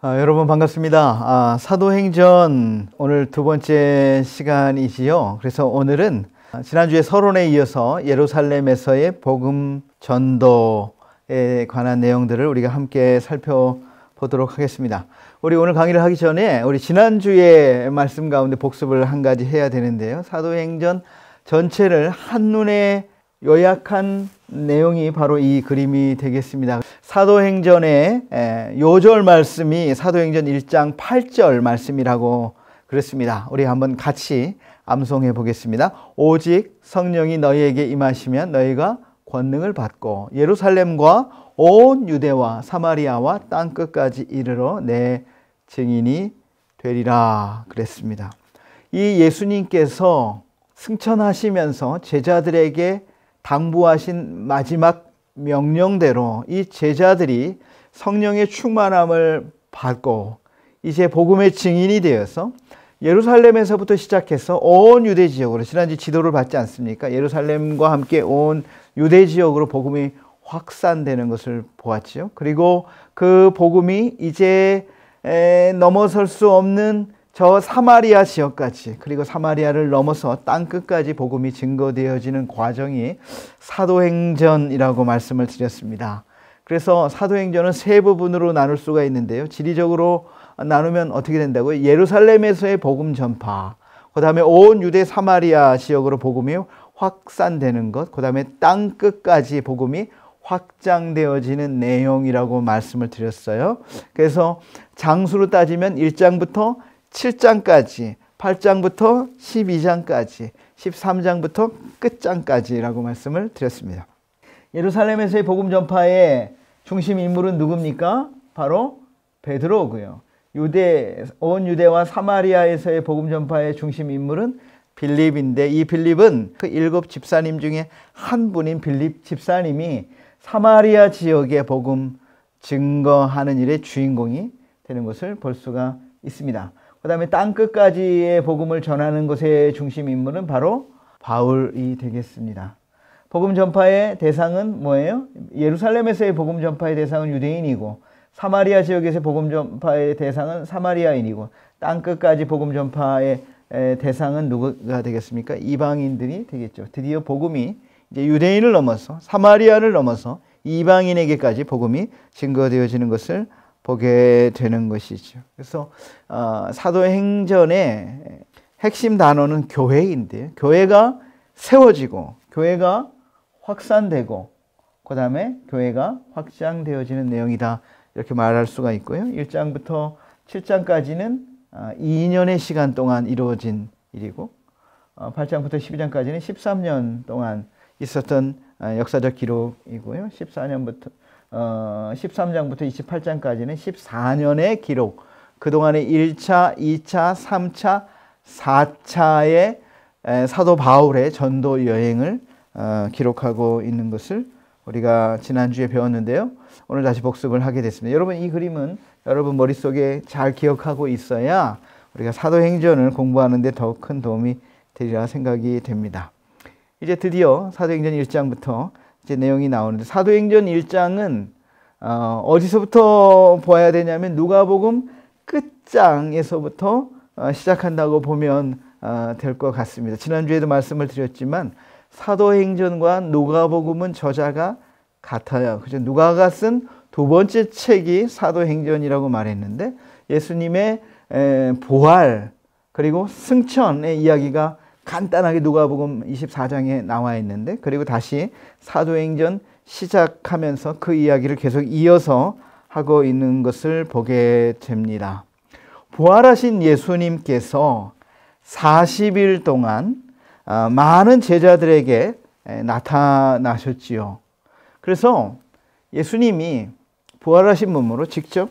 여러분 반갑습니다. 사도행전 오늘 두 번째 시간이지요. 그래서 오늘은 지난주에 서론에 이어서 예루살렘에서의 복음 전도에 관한 내용들을 우리가 함께 살펴보도록 하겠습니다. 우리 오늘 강의를 하기 전에 우리 지난주의 말씀 가운데 복습을 한 가지 해야 되는데요. 사도행전 전체를 한눈에 요약한 내용이 바로 이 그림이 되겠습니다. 사도행전의 요절 말씀이 사도행전 1장 8절 말씀이라고 그랬습니다. 우리 한번 같이 암송해 보겠습니다. 오직 성령이 너희에게 임하시면 너희가 권능을 받고 예루살렘과 온 유대와 사마리아와 땅끝까지 이르러 내 증인이 되리라 그랬습니다. 이 예수님께서 승천하시면서 제자들에게 당부하신 마지막 명령대로 이 제자들이 성령의 충만함을 받고 이제 복음의 증인이 되어서 예루살렘에서부터 시작해서 온 유대 지역으로, 지난주 지도를 봤지 않습니까? 예루살렘과 함께 온 유대 지역으로 복음이 확산되는 것을 보았죠. 그리고 그 복음이 이제 넘어설 수 없는 저 사마리아 지역까지, 그리고 사마리아를 넘어서 땅끝까지 복음이 증거되어지는 과정이 사도행전이라고 말씀을 드렸습니다. 그래서 사도행전은 세 부분으로 나눌 수가 있는데요. 지리적으로 나누면 어떻게 된다고요? 예루살렘에서의 복음 전파, 그 다음에 온 유대 사마리아 지역으로 복음이 확산되는 것, 그 다음에 땅끝까지 복음이 확장되어지는 내용이라고 말씀을 드렸어요. 그래서 장수로 따지면 1장부터 7장까지, 8장부터 12장까지, 13장부터 끝장까지라고 말씀을 드렸습니다. 예루살렘에서의 복음 전파의 중심 인물은 누굽니까? 바로 베드로고요. 온 유대와 사마리아에서의 복음 전파의 중심 인물은 빌립인데, 이 빌립은 그 7 집사님 중에 한 분인 빌립 집사님이 사마리아 지역의 복음 증거하는 일의 주인공이 되는 것을 볼 수가 있습니다. 그 다음에 땅끝까지의 복음을 전하는 것의 중심 인물은 바로 바울이 되겠습니다. 복음 전파의 대상은 뭐예요? 예루살렘에서의 복음 전파의 대상은 유대인이고, 사마리아 지역에서의 복음 전파의 대상은 사마리아인이고, 땅끝까지 복음 전파의 대상은 누가 되겠습니까? 이방인들이 되겠죠. 드디어 복음이 이제 유대인을 넘어서 사마리아를 넘어서 이방인에게까지 복음이 증거되어지는 것을 보게 되는 것이죠. 그래서 사도행전의 핵심 단어는 교회인데, 교회가 세워지고 교회가 확산되고 그 다음에 교회가 확장되어지는 내용이다, 이렇게 말할 수가 있고요. 1장부터 7장까지는 2년의 시간 동안 이루어진 일이고, 8장부터 12장까지는 13년 동안 있었던 역사적 기록이고요. 13장부터 28장까지는 14년의 기록, 그동안의 1차, 2차, 3차, 4차의 사도 바울의 전도 여행을 기록하고 있는 것을 우리가 지난주에 배웠는데요. 오늘 다시 복습을 하게 됐습니다. 여러분, 이 그림은 여러분 머릿속에 잘 기억하고 있어야 우리가 사도행전을 공부하는 데 더 큰 도움이 되리라 생각이 됩니다. 이제 드디어 사도행전 1장부터 이제 내용이 나오는데, 사도행전 1장은 어디서부터 봐야 되냐면 누가복음 끝장에서부터 시작한다고 보면 될 것 같습니다. 지난주에도 말씀을 드렸지만 사도행전과 누가복음은 저자가 같아요. 그죠? 누가가 쓴 두 번째 책이 사도행전이라고 말했는데, 예수님의 부활 그리고 승천의 이야기가 간단하게 누가복음 24장에 나와 있는데, 그리고 다시 사도행전 시작하면서 그 이야기를 계속 이어서 하고 있는 것을 보게 됩니다. 부활하신 예수님께서 40일 동안 많은 제자들에게 나타나셨지요. 그래서 예수님이 부활하신 몸으로 직접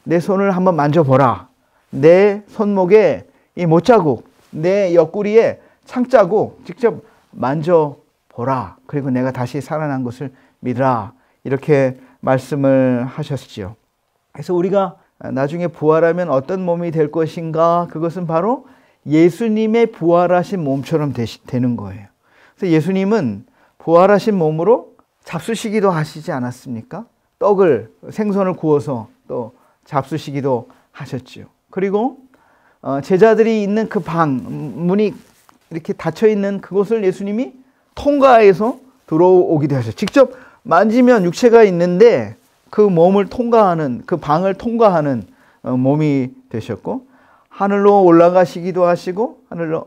내 손을 한번 만져보라, 내 손목에 이 못자국, 내 옆구리에 창자국 직접 만져보라, 그리고 내가 다시 살아난 것을 믿으라, 이렇게 말씀을 하셨지요. 그래서 우리가 나중에 부활하면 어떤 몸이 될 것인가, 그것은 바로 예수님의 부활하신 몸처럼 되는 거예요. 그래서 예수님은 부활하신 몸으로 잡수시기도 하시지 않았습니까? 생선을 구워서 또 잡수시기도 하셨지요. 그리고 제자들이 있는 그 방, 문이 이렇게 닫혀 있는 그곳을 예수님이 통과해서 들어오기도 하셨어요. 직접 만지면 육체가 있는데 그 몸을 통과하는, 그 방을 통과하는 몸이 되셨고, 하늘로 올라가시기도 하시고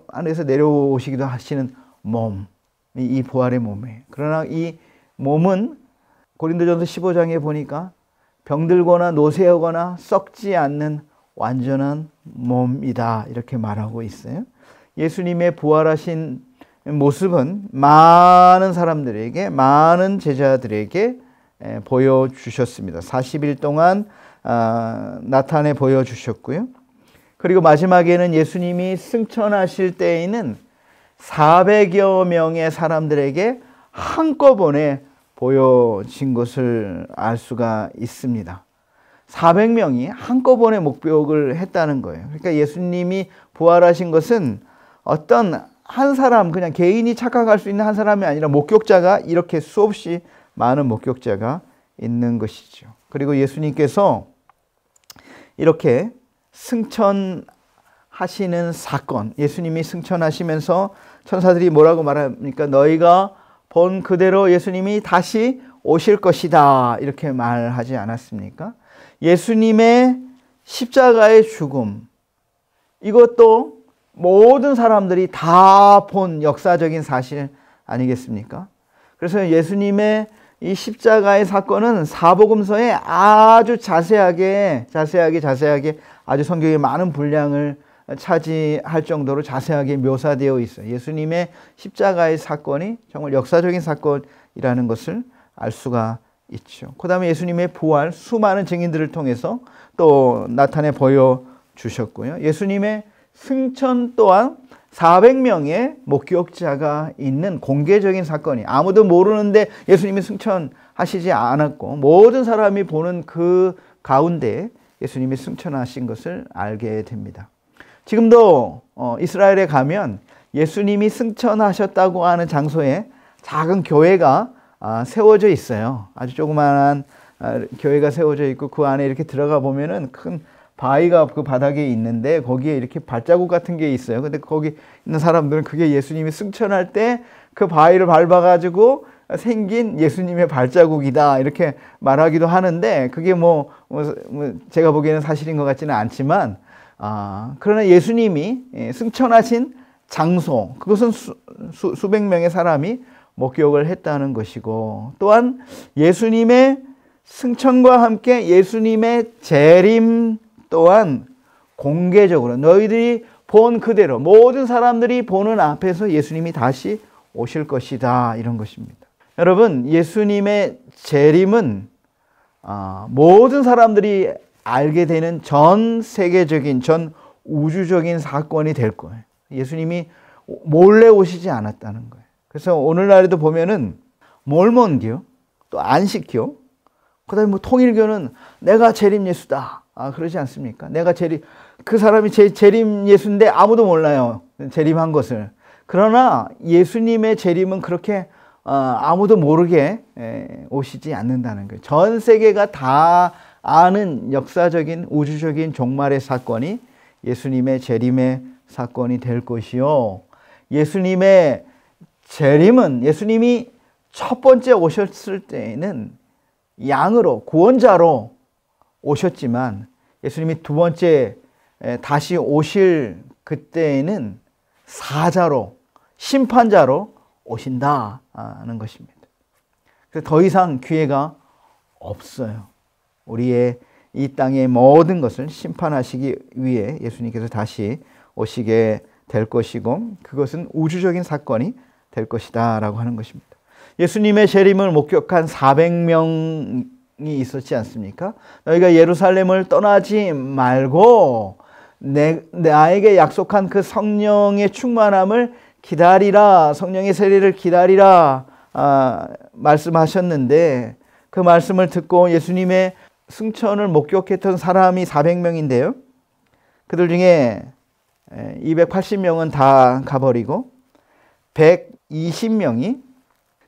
하늘에서 내려오시기도 하시는 몸, 이 부활의 몸이에요. 그러나 이 몸은 고린도전서 15장에 보니까 병들거나 노쇠하거나 썩지 않는 완전한 몸이다, 이렇게 말하고 있어요. 예수님의 부활하신 모습은 많은 사람들에게, 많은 제자들에게 보여주셨습니다. 40일 동안 나타내 보여주셨고요. 그리고 마지막에는 예수님이 승천하실 때에는 400여 명의 사람들에게 한꺼번에 보여진 것을 알 수가 있습니다. 400명이 한꺼번에 목격을 했다는 거예요. 그러니까 예수님이 부활하신 것은 어떤 한 사람, 그냥 개인이 착각할 수 있는 한 사람이 아니라 목격자가, 이렇게 수없이 많은 목격자가 있는 것이죠. 그리고 예수님께서 이렇게 승천하시는 사건, 예수님이 승천하시면서 천사들이 뭐라고 말합니까? 너희가 본 그대로 예수님이 다시 오실 것이다, 이렇게 말하지 않았습니까? 예수님의 십자가의 죽음, 이것도 모든 사람들이 다 본 역사적인 사실 아니겠습니까? 그래서 예수님의 이 십자가의 사건은 사복음서에 아주 자세하게 아주 성경에 많은 분량을 차지할 정도로 자세하게 묘사되어 있어요. 예수님의 십자가의 사건이 정말 역사적인 사건이라는 것을 알 수가 있죠. 그 다음에 예수님의 부활, 수많은 증인들을 통해서 또 나타내 보여주셨고요. 예수님의 승천 또한 400명의 목격자가 있는 공개적인 사건이, 아무도 모르는데 예수님이 승천하시지 않았고 모든 사람이 보는 그 가운데 예수님이 승천하신 것을 알게 됩니다. 지금도 이스라엘에 가면 예수님이 승천하셨다고 하는 장소에 작은 교회가 세워져 있어요. 아주 조그마한 교회가 세워져 있고 그 안에 이렇게 들어가 보면은 큰 바위가 그 바닥에 있는데 거기에 이렇게 발자국 같은 게 있어요. 근데 거기 있는 사람들은 그게 예수님이 승천할 때 그 바위를 밟아가지고 생긴 예수님의 발자국이다, 이렇게 말하기도 하는데, 그게 뭐 제가 보기에는 사실인 것 같지는 않지만, 그러나 예수님이 승천하신 장소, 그것은 수백 명의 사람이 목격을 했다는 것이고, 또한 예수님의 승천과 함께 예수님의 재림 또한 공개적으로 너희들이 본 그대로 모든 사람들이 보는 앞에서 예수님이 다시 오실 것이다, 이런 것입니다. 여러분, 예수님의 재림은 모든 사람들이 알게 되는 전 세계적인, 전 우주적인 사건이 될 거예요. 예수님이 몰래 오시지 않았다는 거예요. 그래서 오늘날에도 보면은 몰몬교, 또 안식교, 그 다음에 뭐 통일교는 내가 재림 예수다, 그러지 않습니까? 그 사람이 재림 예수인데 아무도 몰라요, 재림한 것을. 그러나 예수님의 재림은 그렇게 아무도 모르게 오시지 않는다는 거예요. 전 세계가 다 아는 역사적인 우주적인 종말의 사건이 예수님의 재림의 사건이 될 것이요, 예수님의 재림은 예수님이 첫 번째 오셨을 때에는 양으로, 구원자로 오셨지만 예수님이 두 번째 다시 오실 그때에는 사자로, 심판자로 오신다는 것입니다. 그래서 더 이상 기회가 없어요. 우리의 이 땅의 모든 것을 심판하시기 위해 예수님께서 다시 오시게 될 것이고, 그것은 우주적인 사건이 될 것이다 라고 하는 것입니다. 예수님의 재림을 목격한 400명이 있었지 않습니까? 너희가 예루살렘을 떠나지 말고 나에게 약속한 그 성령의 충만함을 기다리라, 성령의 세례를 기다리라 말씀하셨는데, 그 말씀을 듣고 예수님의 승천을 목격했던 사람이 400명인데요. 그들 중에 280명은 다 가버리고 120명이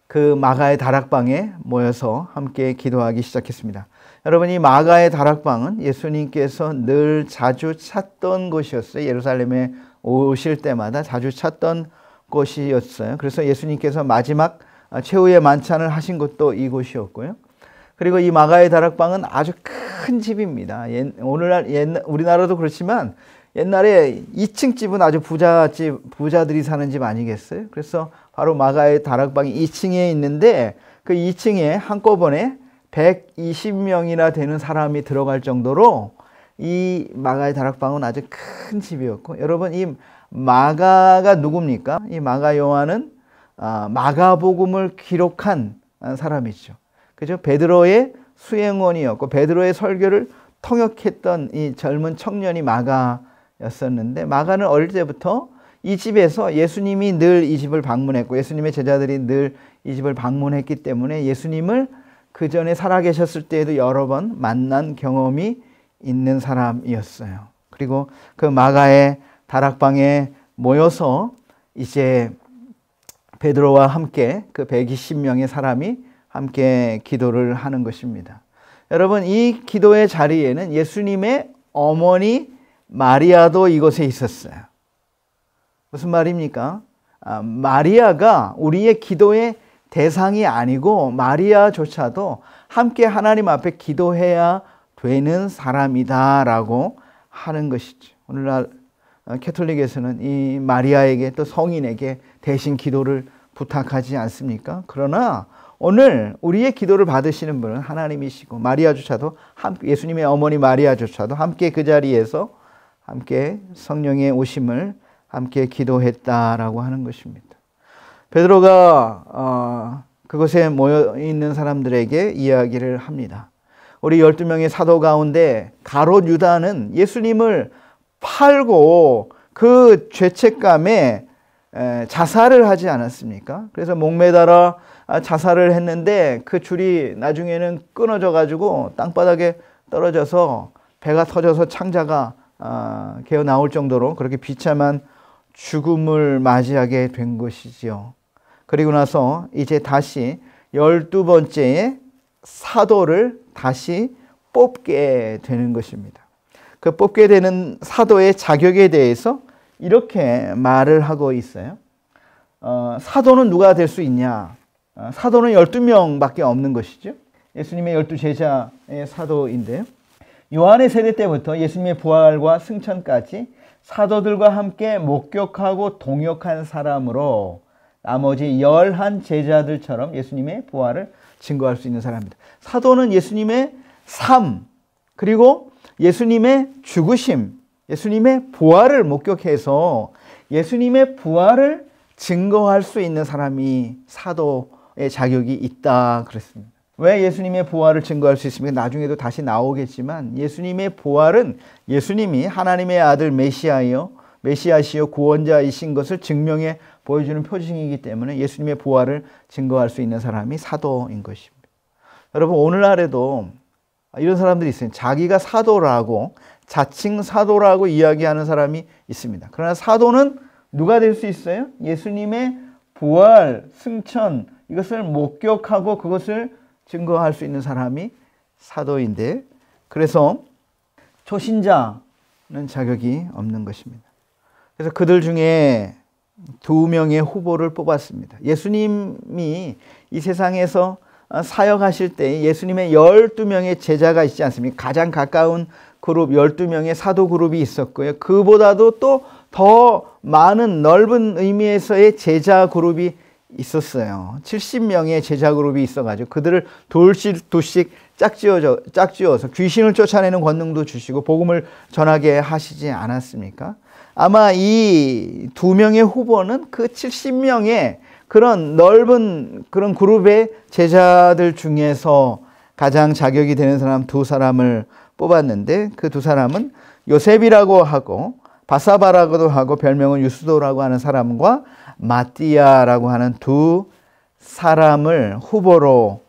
그 마가의 다락방에 모여서 함께 기도하기 시작했습니다. 여러분, 이 마가의 다락방은 예수님께서 늘 자주 찾던 곳이었어요. 예루살렘에 오실 때마다 자주 찾던 곳이었어요. 그래서 예수님께서 마지막 최후의 만찬을 하신 곳도 이곳이었고요. 그리고 이 마가의 다락방은 아주 큰 집입니다. 오늘날 우리나라도 그렇지만 옛날에 2층 집은 아주 부자들이 사는 집 아니겠어요? 그래서 바로 마가의 다락방이 2층에 있는데 그 2층에 한꺼번에 120명이나 되는 사람이 들어갈 정도로 이 마가의 다락방은 아주 큰 집이었고, 여러분, 이 마가가 누굽니까? 이 마가 요한은 마가복음을 기록한 사람이죠. 그죠? 베드로의 수행원이었고 베드로의 설교를 통역했던 이 젊은 청년이 마가였었는데, 마가는 어릴 때부터 이 집에서 예수님이 늘 이 집을 방문했고 예수님의 제자들이 늘 이 집을 방문했기 때문에 예수님을 그 전에 살아계셨을 때에도 여러 번 만난 경험이 있는 사람이었어요. 그리고 그 마가의 다락방에 모여서 이제 베드로와 함께 그 120명의 사람이 함께 기도를 하는 것입니다. 여러분, 이 기도의 자리에는 예수님의 어머니 마리아도 이곳에 있었어요. 무슨 말입니까? 마리아가 우리의 기도의 대상이 아니고 마리아조차도 함께 하나님 앞에 기도해야 되는 사람이다라고 하는 것이죠. 오늘날 캐톨릭에서는 이 마리아에게 또 성인에게 대신 기도를 부탁하지 않습니까? 그러나 오늘 우리의 기도를 받으시는 분은 하나님이시고 마리아조차도 예수님의 어머니 마리아조차도 함께 그 자리에서 함께 성령의 오심을 함께 기도했다라고 하는 것입니다. 베드로가 그곳에 모여 있는 사람들에게 이야기를 합니다. 우리 12명의 사도 가운데 가롯 유다는 예수님을 팔고 그 죄책감에 자살을 하지 않았습니까? 그래서 목매달아 자살을 했는데 그 줄이 나중에는 끊어져 가지고 땅바닥에 떨어져서 배가 터져서 창자가 개어 나올 정도로 그렇게 비참한 죽음을 맞이하게 된 것이지요. 그리고 나서 이제 다시 12번째의 사도를 다시 뽑게 되는 것입니다. 그 뽑게 되는 사도의 자격에 대해서 이렇게 말을 하고 있어요. 사도는 누가 될 수 있냐? 사도는 12명밖에 없는 것이죠. 예수님의 12제자의 사도인데요. 요한의 세대 때부터 예수님의 부활과 승천까지 사도들과 함께 목격하고 동역한 사람으로 나머지 11 제자들처럼 예수님의 부활을 증거할 수 있는 사람입니다. 사도는 예수님의 삶, 그리고 예수님의 죽으심, 예수님의 부활을 목격해서 예수님의 부활을 증거할 수 있는 사람이 사도의 자격이 있다 그랬습니다. 왜 예수님의 부활을 증거할 수 있습니까? 나중에도 다시 나오겠지만 예수님의 부활은 예수님이 하나님의 아들 메시아시요 구원자이신 것을 증명해 보여주는 표징이기 때문에 예수님의 부활을 증거할 수 있는 사람이 사도인 것입니다. 여러분, 오늘날에도 이런 사람들이 있어요. 자기가 사도라고, 자칭 사도라고 이야기하는 사람이 있습니다. 그러나 사도는 누가 될 수 있어요? 예수님의 부활, 승천, 이것을 목격하고 그것을 증거할 수 있는 사람이 사도인데, 그래서 초신자는 자격이 없는 것입니다. 그래서 그들 중에 2명의 후보를 뽑았습니다. 예수님이 이 세상에서 사역하실 때 예수님의 12명의 제자가 있지 않습니까? 가장 가까운 그룹 12명의 사도 그룹이 있었고요. 그보다도 또 더 많은 넓은 의미에서의 제자 그룹이 있었어요. 70명의 제자 그룹이 있어가지고 그들을 둘씩 짝지어서 귀신을 쫓아내는 권능도 주시고 복음을 전하게 하시지 않았습니까? 아마 이 2명의 후보는 그 70명의 그런 넓은 그런 그룹의 제자들 중에서 가장 자격이 되는 사람 2사람을 뽑았는데, 그 2사람은 요셉이라고 하고 바사바라고도 하고 별명은 유스도라고 하는 사람과 마띠아라고 하는 2사람을 후보로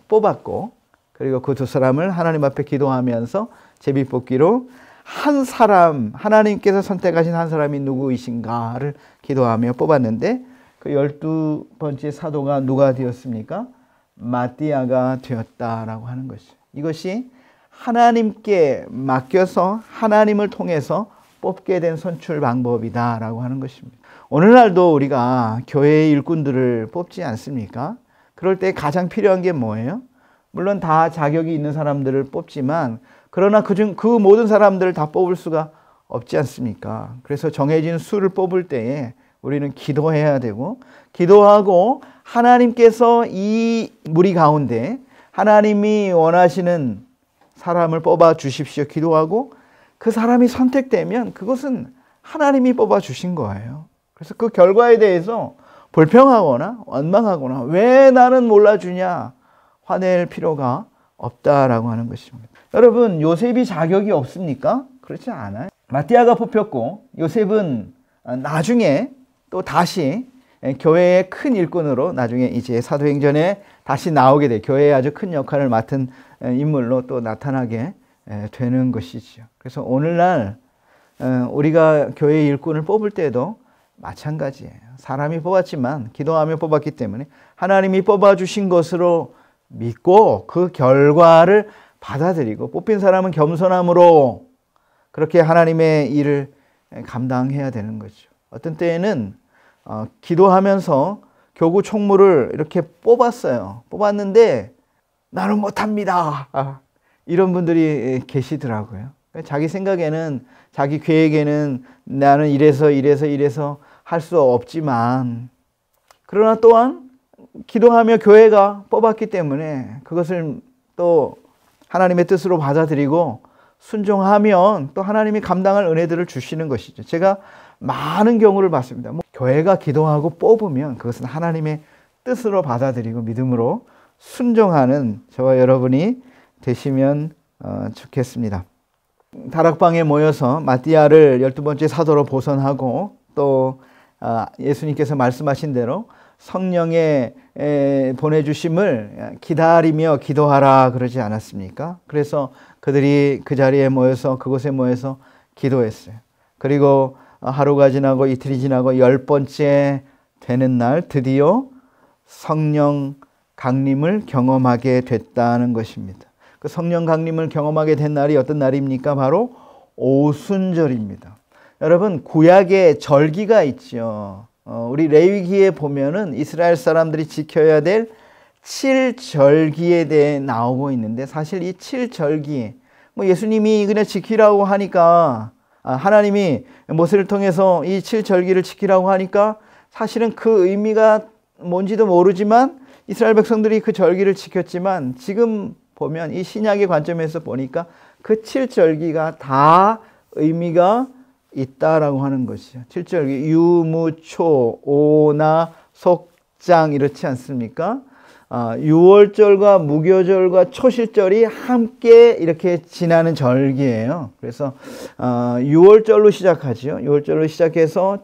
뽑았고, 그리고 그 2사람을 하나님 앞에 기도하면서 제비뽑기로 한 사람, 하나님께서 선택하신 한 사람이 누구이신가를 기도하며 뽑았는데, 그 12번째 사도가 누가 되었습니까? 마띠아가 되었다라고 하는 것이죠. 이것이 하나님께 맡겨서 하나님을 통해서 뽑게 된 선출 방법이다라고 하는 것입니다. 오늘날도 우리가 교회의 일꾼들을 뽑지 않습니까? 그럴 때 가장 필요한 게 뭐예요? 물론 다 자격이 있는 사람들을 뽑지만 그러나 그 모든 사람들을 다 뽑을 수가 없지 않습니까? 그래서 정해진 수를 뽑을 때에 우리는 기도해야 되고 기도하고 하나님께서 이 무리 가운데 하나님이 원하시는 사람을 뽑아 주십시오. 기도하고 그 사람이 선택되면 그것은 하나님이 뽑아 주신 거예요. 그래서 그 결과에 대해서 불평하거나 원망하거나 왜 나는 몰라주냐 화낼 필요가 없다라고 하는 것입니다. 여러분, 요셉이 자격이 없습니까? 그렇지 않아요. 마띠아가 뽑혔고 요셉은 나중에 또 다시 교회의 큰 일꾼으로 나중에 이제 사도행전에 다시 나오게 돼 교회에 아주 큰 역할을 맡은 인물로 또 나타나게 되는 것이죠. 그래서 오늘날 우리가 교회의 일꾼을 뽑을 때도 마찬가지예요. 사람이 뽑았지만 기도하며 뽑았기 때문에 하나님이 뽑아주신 것으로 믿고 그 결과를 받아들이고 뽑힌 사람은 겸손함으로 그렇게 하나님의 일을 감당해야 되는 거죠. 어떤 때에는 기도하면서 교구 총무를 이렇게 뽑았어요. 뽑았는데 나는 못합니다. 이런 분들이 계시더라고요. 자기 생각에는 자기 계획에는 나는 이래서 할 수 없지만 그러나 또한 기도하며 교회가 뽑았기 때문에 그것을 또 하나님의 뜻으로 받아들이고 순종하면 또 하나님이 감당할 은혜들을 주시는 것이죠. 제가 많은 경우를 봤습니다. 교회가 기도하고 뽑으면 그것은 하나님의 뜻으로 받아들이고 믿음으로 순종하는 저와 여러분이 되시면 좋겠습니다. 다락방에 모여서 마띠아를 12번째 사도로 보선하고 또 예수님께서 말씀하신 대로 성령의 보내주심을 기다리며 기도하라 그러지 않았습니까? 그래서 그들이 그 자리에 모여서 그곳에 모여서 기도했어요. 그리고 하루가 지나고 이틀이 지나고 10번째 되는 날 드디어 성령 강림을 경험하게 됐다는 것입니다. 그 성령 강림을 경험하게 된 날이 어떤 날입니까? 바로 오순절입니다. 여러분, 구약에 절기가 있죠. 우리 레위기에 보면은 이스라엘 사람들이 지켜야 될 7절기에 대해 나오고 있는데 사실 이 7절기 예수님이 그냥 지키라고 하니까 하나님이 모세를 통해서 이 7절기를 지키라고 하니까 사실은 그 의미가 뭔지도 모르지만 이스라엘 백성들이 그 절기를 지켰지만 지금 보면 이 신약의 관점에서 보니까 그 7절기가 다 의미가 있다라고 하는 것이죠. 7절기 유무초 오나 속장 이렇지 않습니까? 6월절과 무교절과 초실절이 함께 이렇게 지나는 절기예요. 그래서 6월절로 시작하죠. 6월절로 시작해서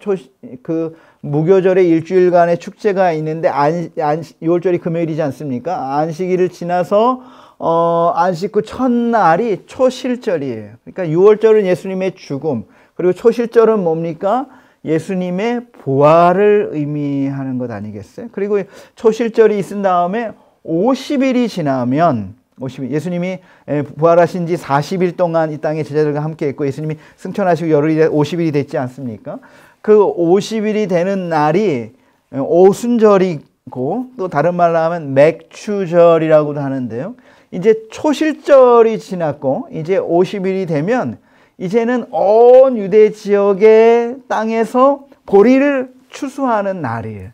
그 무교절의 일주일간의 축제가 있는데 6월절이 금요일이지 않습니까? 안식일을 지나서 안식 후 첫날이 초실절이에요. 그러니까 6월절은 예수님의 죽음, 그리고 초실절은 뭡니까? 예수님의 부활을 의미하는 것 아니겠어요? 그리고 초실절이 있은 다음에 50일이 지나면 예수님이 부활하신 지 40일 동안 이 땅에 제자들과 함께 있고 예수님이 승천하시고 열흘이 50일이 됐지 않습니까? 그 50일이 되는 날이 오순절이고 또 다른 말로 하면 맥추절이라고도 하는데요. 이제 초실절이 지났고 이제 50일이 되면 이제는 온 유대 지역의 땅에서 보리를 추수하는 날이에요.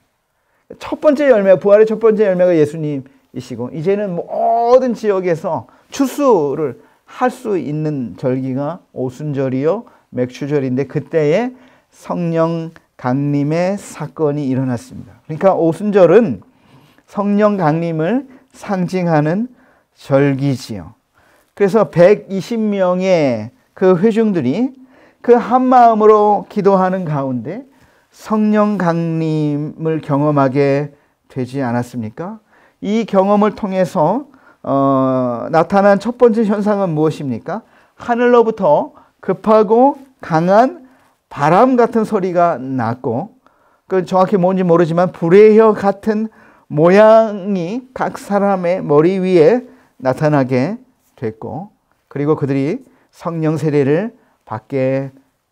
첫 번째 열매, 부활의 첫 번째 열매가 예수님이시고 이제는 모든 지역에서 추수를 할 수 있는 절기가 오순절이요 맥추절인데 그때에 성령 강림의 사건이 일어났습니다. 그러니까 오순절은 성령 강림을 상징하는 절기지요. 그래서 120명의 그 회중들이 그 한 마음으로 기도하는 가운데 성령 강림을 경험하게 되지 않았습니까? 이 경험을 통해서 나타난 첫 번째 현상은 무엇입니까? 하늘로부터 급하고 강한 바람 같은 소리가 났고 그 정확히 뭔지 모르지만 불의 혀 같은 모양이 각 사람의 머리 위에 나타나게 됐고, 그리고 그들이 성령 세례를 받게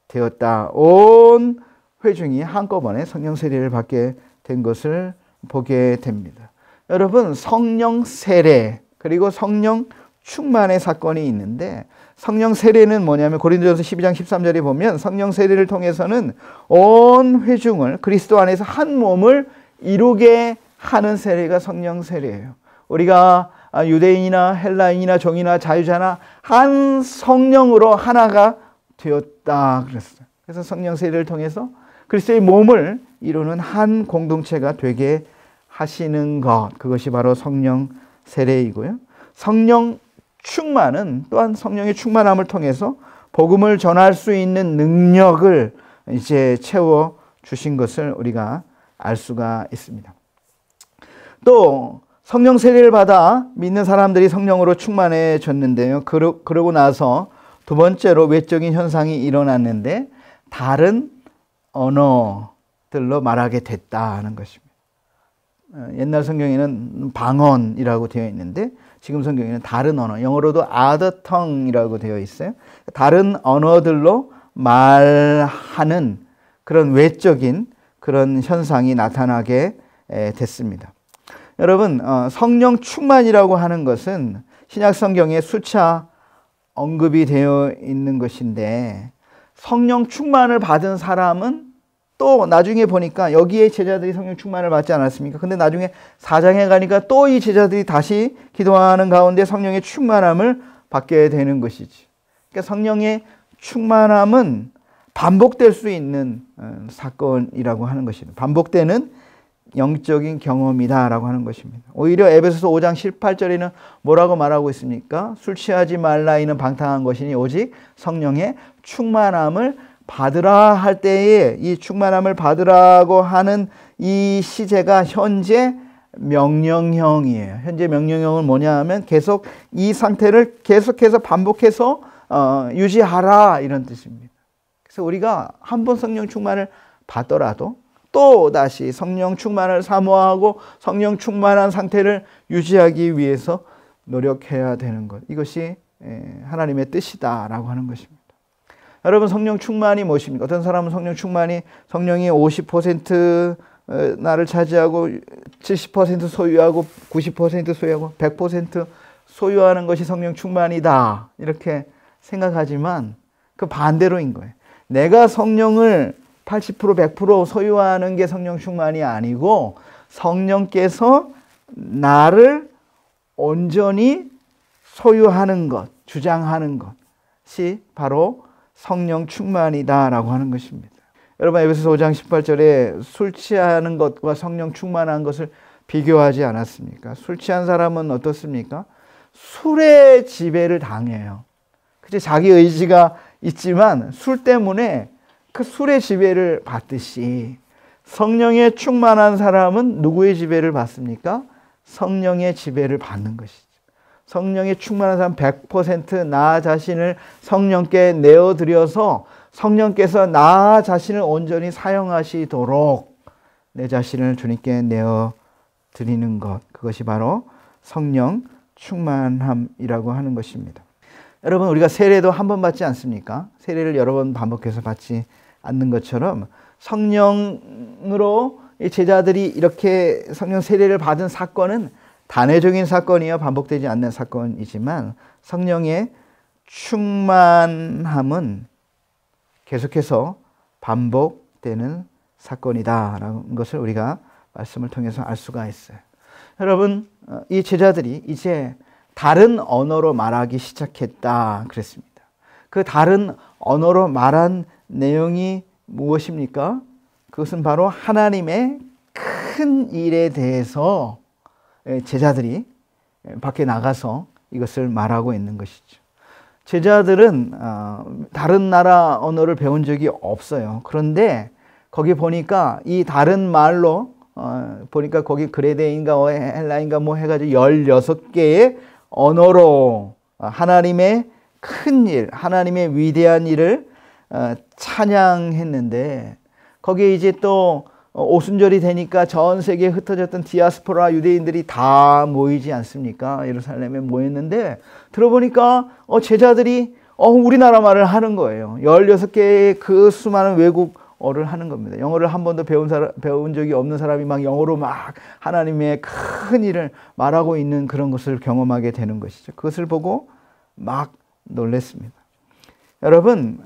되었다. 온 회중이 한꺼번에 성령 세례를 받게 된 것을 보게 됩니다. 여러분, 성령 세례 그리고 성령 충만의 사건이 있는데, 성령 세례는 뭐냐면 고린도전서 12장 13절에 보면 성령 세례를 통해서는 온 회중을 그리스도 안에서 한 몸을 이루게 하는 세례가 성령 세례예요. 우리가 유대인이나 헬라인이나 종이나 자유자나 한 성령으로 하나가 되었다 그랬어요. 그래서 성령 세례를 통해서 그리스도의 몸을 이루는 한 공동체가 되게 하시는 것, 그것이 바로 성령 세례이고요. 성령 충만은 또한 성령의 충만함을 통해서 복음을 전할 수 있는 능력을 이제 채워 주신 것을 우리가 알 수가 있습니다. 또 성령 세례를 받아 믿는 사람들이 성령으로 충만해졌는데요. 그러고 나서 두 번째로 외적인 현상이 일어났는데, 다른 언어들로 말하게 됐다는 것입니다. 옛날 성경에는 방언이라고 되어 있는데, 지금 성경에는 다른 언어, 영어로도 other tongue이라고 되어 있어요. 다른 언어들로 말하는 그런 외적인 그런 현상이 나타나게 됐습니다. 여러분, 성령 충만이라고 하는 것은 신약 성경에 수차 언급이 되어 있는 것인데, 성령 충만을 받은 사람은 또 나중에 보니까 여기에 제자들이 성령 충만을 받지 않았습니까? 근데 나중에 4장에 가니까 또 이 제자들이 다시 기도하는 가운데 성령의 충만함을 받게 되는 것이지. 그러니까 성령의 충만함은 반복될 수 있는 사건이라고 하는 것입니다. 반복되는 영적인 경험이다라고 하는 것입니다. 오히려 에베소서 5장 18절에는 뭐라고 말하고 있습니까? 술 취하지 말라 이는 방탕한 것이니 오직 성령의 충만함을 받으라 할 때에, 이 충만함을 받으라고 하는 이 시제가 현재 명령형이에요. 현재 명령형은 뭐냐 하면 계속 이 상태를 계속해서 반복해서 유지하라 이런 뜻입니다. 그래서 우리가 한 번 성령 충만을 받더라도 또 다시 성령 충만을 사모하고 성령 충만한 상태를 유지하기 위해서 노력해야 되는 것, 이것이 하나님의 뜻이다라고 하는 것입니다. 여러분, 성령 충만이 무엇입니까? 어떤 사람은 성령 충만이 성령이 50% 나를 차지하고 70% 소유하고 90% 소유하고 100% 소유하는 것이 성령 충만이다 이렇게 생각하지만, 그 반대로인 거예요. 내가 성령을 80% 100% 소유하는 게 성령 충만이 아니고, 성령께서 나를 온전히 소유하는 것, 주장하는 것이 바로 성령 충만이다라고 하는 것입니다. 여러분, 에베소서 5장 18절에 술 취하는 것과 성령 충만한 것을 비교하지 않았습니까? 술 취한 사람은 어떻습니까? 술의 지배를 당해요. 그치? 자기 의지가 있지만 술 때문에 그 술의 지배를 받듯이, 성령에 충만한 사람은 누구의 지배를 받습니까? 성령의 지배를 받는 것이죠. 성령에 충만한 사람 100% 나 자신을 성령께 내어드려서 성령께서 나 자신을 온전히 사용하시도록 내 자신을 주님께 내어드리는 것, 그것이 바로 성령 충만함이라고 하는 것입니다. 여러분, 우리가 세례도 한 번 받지 않습니까? 세례를 여러 번 반복해서 받지 않는 것처럼 성령으로 이 제자들이 이렇게 성령 세례를 받은 사건은 단회적인 사건이요, 반복되지 않는 사건이지만, 성령의 충만함은 계속해서 반복되는 사건이다라는 것을 우리가 말씀을 통해서 알 수가 있어요. 여러분, 이 제자들이 이제 다른 언어로 말하기 시작했다 그랬습니다. 그 다른 언어로 말한 내용이 무엇입니까? 그것은 바로 하나님의 큰 일에 대해서 제자들이 밖에 나가서 이것을 말하고 있는 것이죠. 제자들은 다른 나라 언어를 배운 적이 없어요. 그런데 거기 보니까 이 다른 말로 보니까 거기 그레데인가 헬라인가 뭐 해가지고 16개의 언어로 하나님의 큰 일, 하나님의 위대한 일을 찬양했는데, 거기에 이제 또 오순절이 되니까 전 세계에 흩어졌던 디아스포라 유대인들이 다 모이지 않습니까? 예루살렘에 모였는데 들어보니까 제자들이 우리나라 말을 하는 거예요. 16개의 그 수많은 외국어를 하는 겁니다. 영어를 한 번도 배운 적이 없는 사람이 막 영어로 막 하나님의 큰 일을 말하고 있는 그런 것을 경험하게 되는 것이죠. 그것을 보고 막 놀랐습니다. 여러분,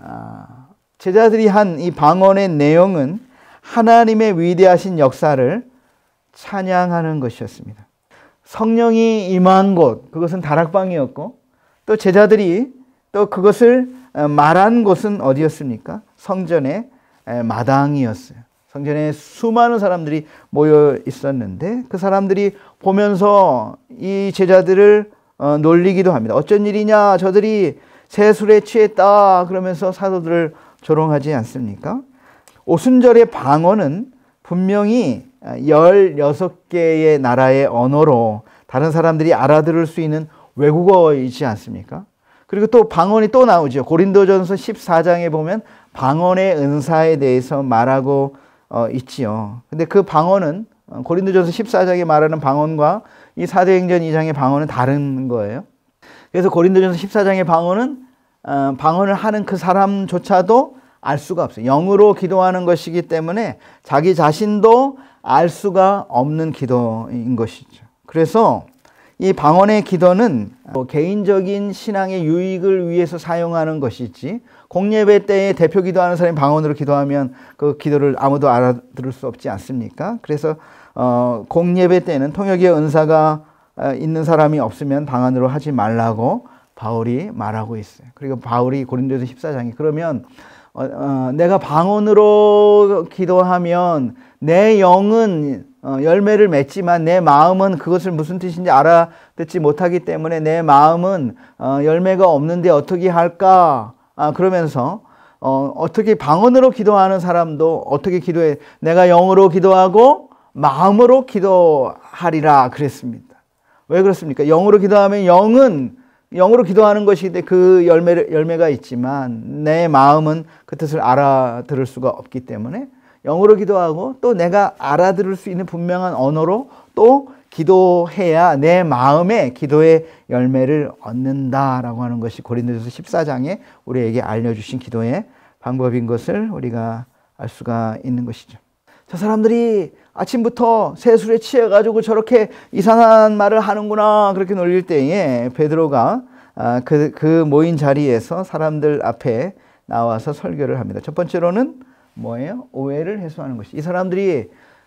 제자들이 한 이 방언의 내용은 하나님의 위대하신 역사를 찬양하는 것이었습니다. 성령이 임한 곳, 그것은 다락방이었고, 또 제자들이 또 그것을 말한 곳은 어디였습니까? 성전의 마당이었어요. 성전에 수많은 사람들이 모여 있었는데 그 사람들이 보면서 이 제자들을 놀리기도 합니다. 어쩐 일이냐, 저들이 새 술에 취했다 그러면서 사도들을 조롱하지 않습니까? 오순절의 방언은 분명히 16개의 나라의 언어로 다른 사람들이 알아들을 수 있는 외국어이지 않습니까? 그리고 또 방언이 또 나오죠. 고린도전서 14장에 보면 방언의 은사에 대해서 말하고 있지요. 근데 그 방언은 고린도전서 14장에 말하는 방언과 이 사도행전 2장의 방언은 다른 거예요. 그래서 고린도전서 14장의 방언은 방언을 하는 그 사람조차도 알 수가 없어요. 영으로 기도하는 것이기 때문에 자기 자신도 알 수가 없는 기도인 것이죠. 그래서 이 방언의 기도는 개인적인 신앙의 유익을 위해서 사용하는 것이지, 공예배 때에 대표 기도하는 사람이 방언으로 기도하면 그 기도를 아무도 알아들을 수 없지 않습니까? 그래서 공예배 때는 통역의 은사가 있는 사람이 없으면 방언으로 하지 말라고 바울이 말하고 있어요. 그리고 바울이 고린도서 14장에 그러면 내가 방언으로 기도하면 내 영은 열매를 맺지만 내 마음은 그것을 무슨 뜻인지 알아듣지 못하기 때문에 내 마음은 열매가 없는데 어떻게 할까? 그러면서 어떻게 방언으로 기도하는 사람도 어떻게 기도해? 내가 영으로 기도하고 마음으로 기도하리라 그랬습니다. 왜 그렇습니까? 영으로 기도하면 영으로 기도하는 것인데 그 열매가 있지만 내 마음은 그 뜻을 알아들을 수가 없기 때문에 영으로 기도하고 또 내가 알아들을 수 있는 분명한 언어로 또 기도해야 내 마음의 기도의 열매를 얻는다라고 하는 것이 고린도전서 14장에 우리에게 알려주신 기도의 방법인 것을 우리가 알 수가 있는 것이죠. 저 사람들이 아침부터 새술에 취해가지고 저렇게 이상한 말을 하는구나 그렇게 놀릴 때에 베드로가 그 모인 자리에서 사람들 앞에 나와서 설교를 합니다. 첫 번째로는 뭐예요? 오해를 해소하는 것이. 이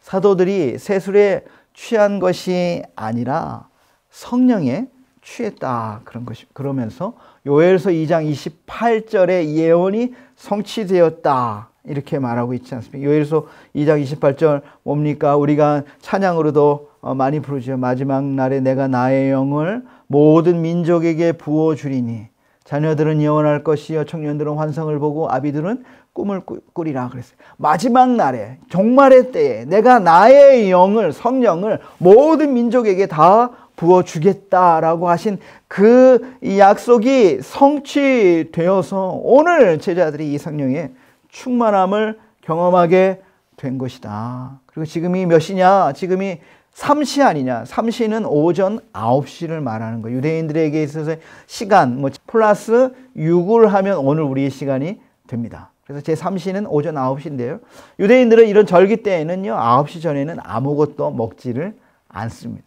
사도들이 새술에 취한 것이 아니라 성령에 취했다 그런 것이. 그러면서 요엘서 2장 28절의 예언이 성취되었다 이렇게 말하고 있지 않습니까? 요엘서 2장 28절 뭡니까? 우리가 찬양으로도 많이 부르죠. 마지막 날에 내가 나의 영을 모든 민족에게 부어주리니 자녀들은 예언할 것이요 청년들은 환상을 보고 아비들은 꿈을 꾸리라 그랬어요. 마지막 날에 종말의 때에 내가 나의 영을 성령을 모든 민족에게 다 부어주겠다라고 하신 그 약속이 성취되어서 오늘 제자들이 이 성령의 충만함을 경험하게 된 것이다. 그리고 지금이 몇 시냐? 지금이 3시 아니냐? 3시는 오전 9시를 말하는 거예요. 유대인들에게 있어서 시간 플러스 6을 하면 오늘 우리의 시간이 됩니다. 그래서 제 3시는 오전 9시인데요. 유대인들은 이런 절기 때에는요, 9시 전에는 아무것도 먹지를 않습니다.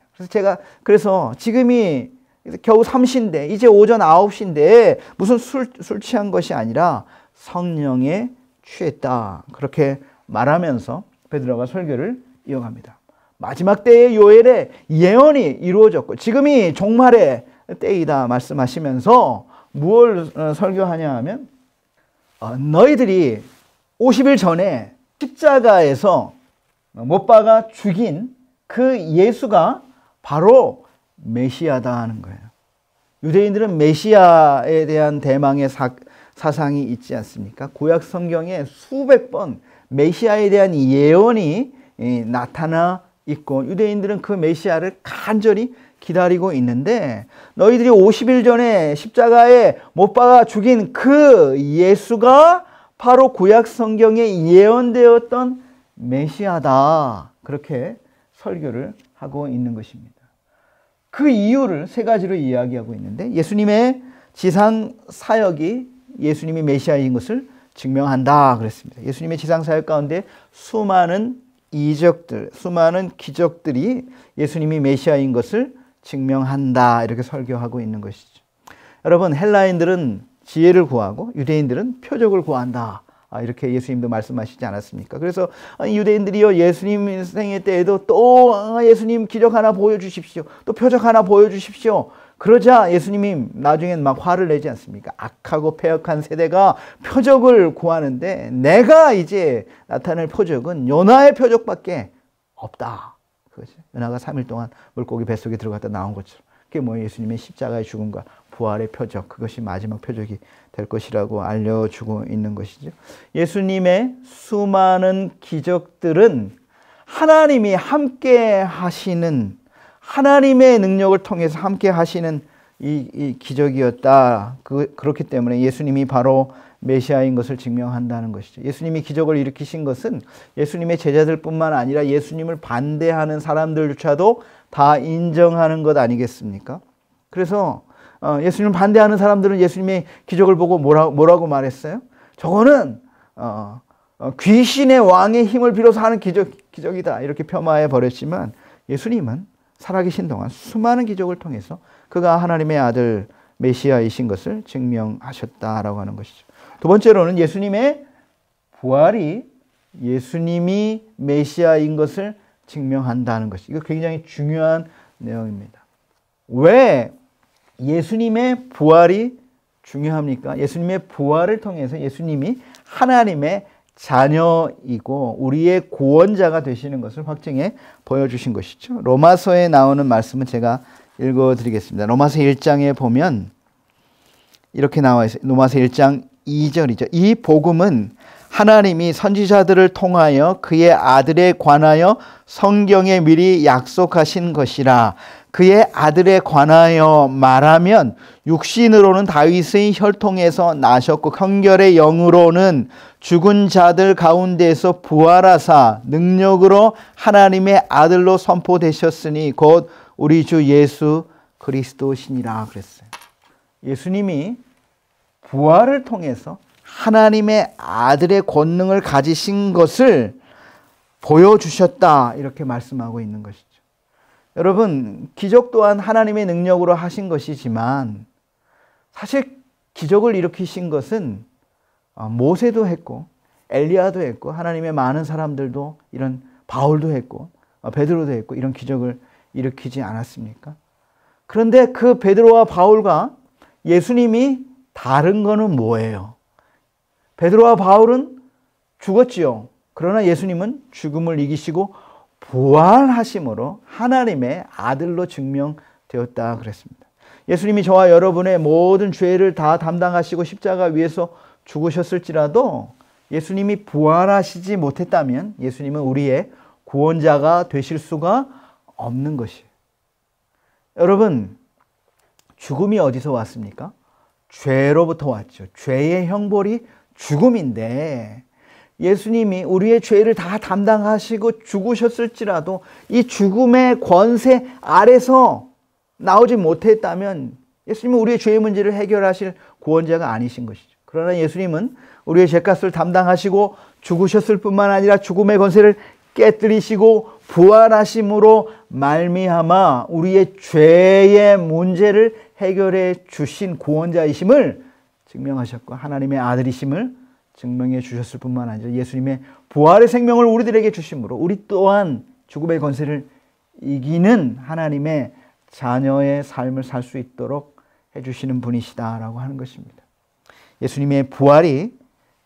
그래서 지금이 겨우 3시인데 이제 오전 9시인데 무슨 술 취한 것이 아니라 성령에 취했다. 그렇게 말하면서 베드로가 설교를 이어갑니다. 마지막 때의 요엘의 예언이 이루어졌고 지금이 종말의 때이다 말씀하시면서 무엇을 설교하냐 하면 너희들이 50일 전에 십자가에서 못 박아 죽인 그 예수가 바로 메시아다 하는 거예요. 유대인들은 메시아에 대한 대망의 사상이 있지 않습니까? 구약 성경에 수백 번 메시아에 대한 예언이 나타나 있고 유대인들은 그 메시아를 간절히 기다리고 있는데 너희들이 50일 전에 십자가에 못 박아 죽인 그 예수가 바로 구약 성경에 예언되었던 메시아다. 그렇게 설교를 하고 있는 것입니다. 그 이유를 세 가지로 이야기하고 있는데 예수님의 지상 사역이 예수님이 메시아인 것을 증명한다 그랬습니다. 예수님의 지상 사역 가운데 수많은 이적들, 수많은 기적들이 예수님이 메시아인 것을 증명한다 이렇게 설교하고 있는 것이죠. 여러분, 헬라인들은 지혜를 구하고 유대인들은 표적을 구한다. 이렇게 예수님도 말씀하시지 않았습니까? 그래서 유대인들이요, 예수님 생애 때에도 또 예수님 기적 하나 보여주십시오. 또 표적 하나 보여주십시오. 그러자 예수님이 나중엔 막 화를 내지 않습니까? 악하고 패역한 세대가 표적을 구하는데 내가 이제 나타낼 표적은 요나의 표적밖에 없다. 그거죠. 요나가 3일 동안 물고기 뱃속에 들어갔다 나온 것처럼. 그게 뭐 예수님의 십자가의 죽음과 부활의 표적, 그것이 마지막 표적이 될 것이라고 알려주고 있는 것이죠. 예수님의 수많은 기적들은 하나님이 함께 하시는, 하나님의 능력을 통해서 함께 하시는 이 기적이었다. 그렇기 때문에 예수님이 바로 메시아인 것을 증명한다는 것이죠. 예수님이 기적을 일으키신 것은 예수님의 제자들뿐만 아니라 예수님을 반대하는 사람들조차도 다 인정하는 것 아니겠습니까? 그래서 예수님을 반대하는 사람들은 예수님의 기적을 보고 뭐라고 말했어요? 저거는 귀신의 왕의 힘을 빌어서 하는 기적이다 이렇게 폄하해 버렸지만 예수님은 살아계신 동안 수많은 기적을 통해서 그가 하나님의 아들 메시아이신 것을 증명하셨다라고 하는 것이죠. 두 번째로는 예수님의 부활이 예수님이 메시아인 것을 증명한다는 것이, 이거 굉장히 중요한 내용입니다. 왜 예수님의 부활이 중요합니까? 예수님의 부활을 통해서 예수님이 하나님의 자녀이고 우리의 구원자가 되시는 것을 확증해 보여주신 것이죠. 로마서에 나오는 말씀은 제가 읽어드리겠습니다. 로마서 1장에 보면 이렇게 나와 있어요. 로마서 1장 2절이죠. 이 복음은 하나님이 선지자들을 통하여 그의 아들에 관하여 성경에 미리 약속하신 것이라. 그의 아들에 관하여 말하면 육신으로는 다윗의 혈통에서 나셨고 형결의 영으로는 죽은 자들 가운데서 부활하사 능력으로 하나님의 아들로 선포되셨으니 곧 우리 주 예수 그리스도시니라 그랬어요. 예수님이 부활을 통해서 하나님의 아들의 권능을 가지신 것을 보여주셨다 이렇게 말씀하고 있는 것이죠. 여러분, 기적 또한 하나님의 능력으로 하신 것이지만 사실 기적을 일으키신 것은 모세도 했고 엘리야도 했고 하나님의 많은 사람들도 이런 바울도 했고 베드로도 했고 이런 기적을 일으키지 않았습니까? 그런데 그 베드로와 바울과 예수님이 다른 거는 뭐예요? 베드로와 바울은 죽었지요. 그러나 예수님은 죽음을 이기시고 부활하심으로 하나님의 아들로 증명되었다 그랬습니다. 예수님이 저와 여러분의 모든 죄를 다 담당하시고 십자가 위에서 죽으셨을지라도 예수님이 부활하시지 못했다면 예수님은 우리의 구원자가 되실 수가 없는 것이에요. 여러분, 죽음이 어디서 왔습니까? 죄로부터 왔죠. 죄의 형벌이 죽음인데 예수님이 우리의 죄를 다 담당하시고 죽으셨을지라도 이 죽음의 권세 아래서 나오지 못했다면 예수님은 우리의 죄의 문제를 해결하실 구원자가 아니신 것이죠. 그러나 예수님은 우리의 죄값을 담당하시고 죽으셨을 뿐만 아니라 죽음의 권세를 깨뜨리시고 부활하심으로 말미암아 우리의 죄의 문제를 해결해 주신 구원자이심을 증명하셨고 하나님의 아들이심을 증명해 주셨을 뿐만 아니라 예수님의 부활의 생명을 우리들에게 주심으로 우리 또한 죽음의 권세를 이기는 하나님의 자녀의 삶을 살 수 있도록 해주시는 분이시다라고 하는 것입니다. 예수님의 부활이